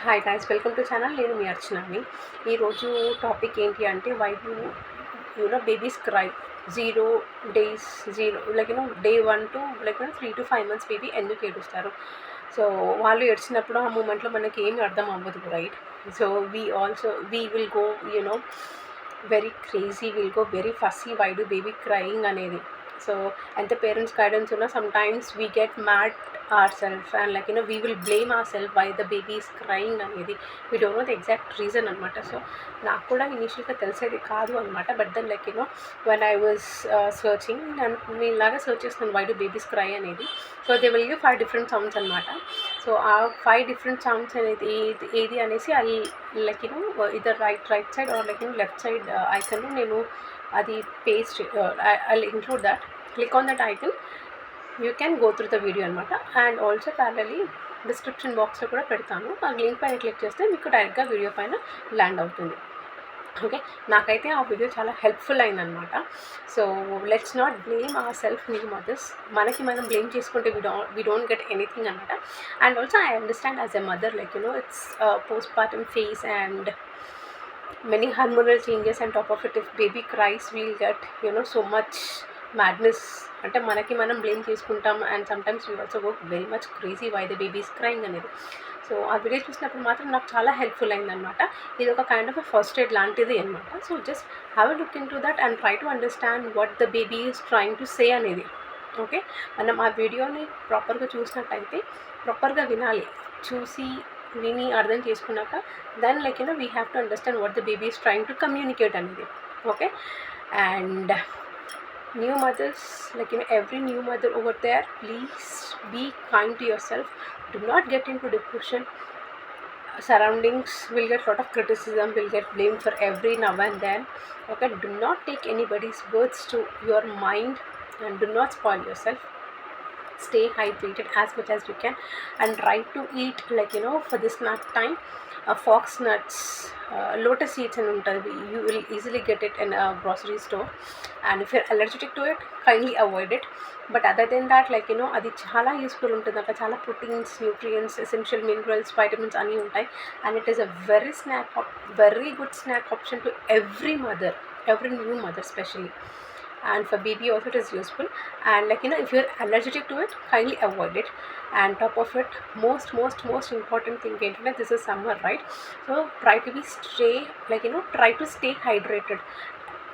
Hi guys, welcome to channel. నేను మీ అర్చనని. ఈరోజు టాపిక్ ఏంటి అంటే why do babies cry 0 days, day 1 to 3 to 5 months baby ఎందుకు ఏడుస్తారు. సో వాళ్ళు ఏడ్చినప్పుడు ఆ మూమెంట్లో మనకి ఏమి అర్థం అవ్వదు, right? So we will go very crazy, will go very fussy why do baby crying అనేది. సో ఎంత పేరెంట్స్ గైడెన్స్ ఉన్నా sometimes we get mad our self and we will blame our self why the baby is crying అనేది. We don't know the exact reason అనమాట. So నాకు కూడా ఇనీషియల్గా తెలిసేది కాదు అనమాట. But then when I was searching and నేను ఇలాగా సర్చ్ చేస్తున్నాను వై డు బేబీస్ క్రై అనేది. So they will give 5 different sounds అనమాట. సో ఆ 5 different సౌండ్స్ అనేది ఏది అనేసి అది ఇదర్ right side or left side icon నేను అది paste I include that. Click on that icon, you can go through the video అనమాట. అండ్ ఆల్సో ప్యారలీ డిస్క్రిప్షన్ బాక్స్లో కూడా పెడతాను. ఆ లింక్ పైన క్లిక్ చేస్తే మీకు డైరెక్ట్గా వీడియో పైన ల్యాండ్ అవుతుంది. ఓకే, నాకైతే ఆ వీడియో చాలా హెల్ప్ఫుల్ అయిందనమాట. So let's not blame our self new mothers. మనకి మనం బ్లేమ్ చేసుకుంటే వీ డోంట్ గెట్ ఎనీథింగ్ అనమాట. And also I understand as a mother it's postpartum phase and many hormonal changes, and top of it if baby cries we'll get so much madness. అంటే మనకి మనం blame చేసుకుంటాం and sometimes we also go very much crazy why the baby is crying అనేది. So ఆ video చూసినప్పుడు మాత్రం నాకు చాలా హెల్ప్ఫుల్ అయిందనమాట. ఇది ఒక కైండ్ ఆఫ్ ఫస్ట్ ఎయిడ్ లాంటిది అనమాట. So just have a look in to that and try to understand what the baby is trying to say అనేది. ఓకే, మనం ఆ వీడియోని ప్రాపర్గా చూసినట్టయితే ప్రాపర్గా వినాలి. చూసి విని అర్థం చేసుకున్నాక then we have to understand what the baby is trying to communicate అనేది. Okay, and new mothers, every new mother over there, please be kind to yourself. Do not get into depression. Surroundings will get lot of criticism, will get blamed for every now and then. Okay, do not take anybody's words to your mind and do not spoil yourself. Stay hydrated as much as you can and try to eat for this snack time fox nuts, lotus seeds and ఉంటుంది. You will easily get it in a grocery store, and if you're allergic to it, kindly avoid it. But other than that అది చాలా useful ఉంటుంది. అక్కడ చాలా proteins, nutrients, essential minerals, vitamins అన్నీ ఉంటాయి. And it is a very good snack option to every mother, every new mother especially. And for baby also it is useful. And if you're allergic to it, kindly avoid it. And top of it, most important thing ఏంటంటే this is summer, right? So try to stay hydrated.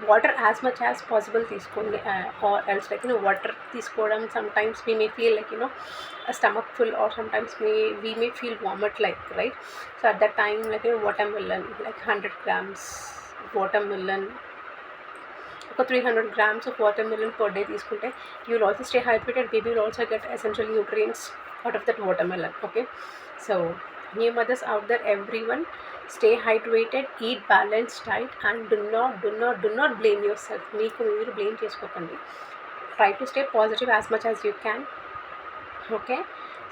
Water as much as possible తీసుకోండి, or else water తీసుకోవడం sometimes we may feel a stomach full, or sometimes we may feel vomit right? So at that time watermelon, 100 grams watermelon, 300 grams of watermelon per day తీసుకుంటే you will also stay hydrated. Baby will also get essential nutrients out of that watermelon. Okay, so new mothers out there, everyone, stay hydrated, eat balanced diet, and do not blame yourself. మీకు మీరు blame చేసుకోకండి. Try to stay positive as much as you can. Okay,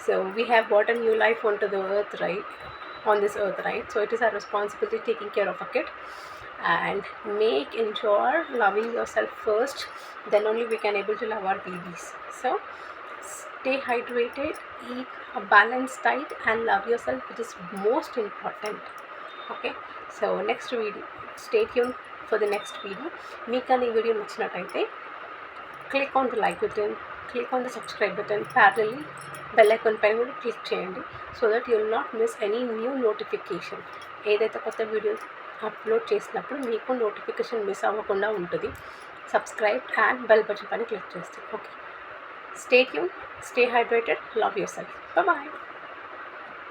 so we have brought a new life onto the earth, right? On this earth, right? So it is our responsibility taking care of a kid, and make ensure loving yourself first, then only we can able to love our babies. So stay hydrated, eat a balanced diet, and love yourself, which is most important. Okay, so next video, stay tuned for the next video. meeku ee video nachinataithe click on the like button, click on the subscribe button, parallelly bell icon పైన కూడా click చేయండి, so that you will not miss any new notification. ఏదైతే కొత్త videos upload చేసినప్పుడు మీకు notification miss అవ్వకుండా ఉంటుంది. Subscribe and bell button పైన క్లిక్ చేస్తే. Okay, stay tune, stay hydrated, love yourself. Bye.